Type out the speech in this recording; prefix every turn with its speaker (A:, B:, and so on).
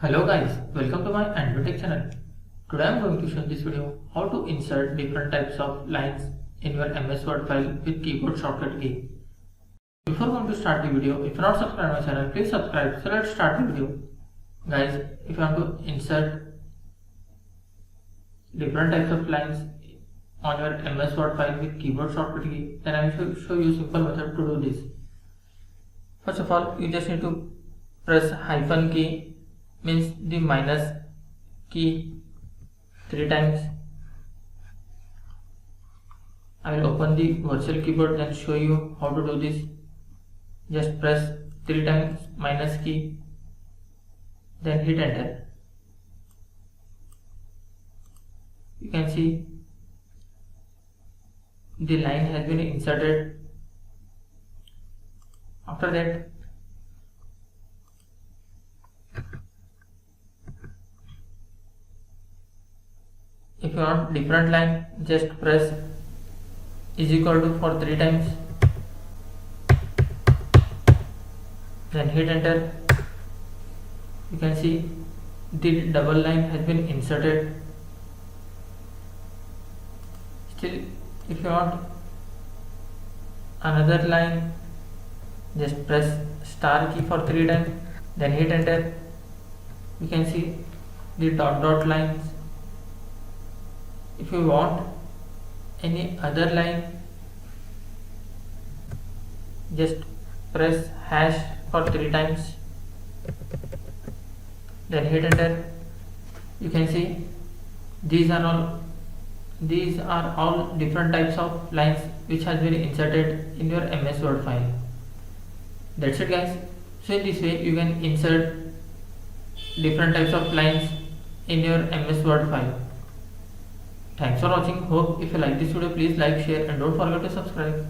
A: Hello guys, welcome to my Android Tech channel. Today I am going to show in this video how to insert different types of lines in your MS Word file with keyboard shortcut key. Before going to start the video, if you are not subscribed to my channel, please subscribe. So let's start the video. Guys, if you want to insert different types of lines on your MS Word file with keyboard shortcut key, then I will show you a simple method to do this. First of all, you just need to press hyphen key, means the minus key 3 times. I will open the virtual keyboard and show you how to do this. Just press 3 times minus key, then hit enter. You can see the line has been inserted. After that, if you want different line, just press is equal to for 3 times, then hit enter. You can see the double line has been inserted. Still, if you want another line, just press star key for 3 times, then hit enter. You can see the dot lines. If you want any other line, just press hash for 3 times, then hit enter. You can see these are all different types of lines which has been inserted in your MS Word file. That's it guys. So in this way you can insert different types of lines in your MS Word file. Thanks for watching. Hope if you like this video, please like, share and don't forget to subscribe.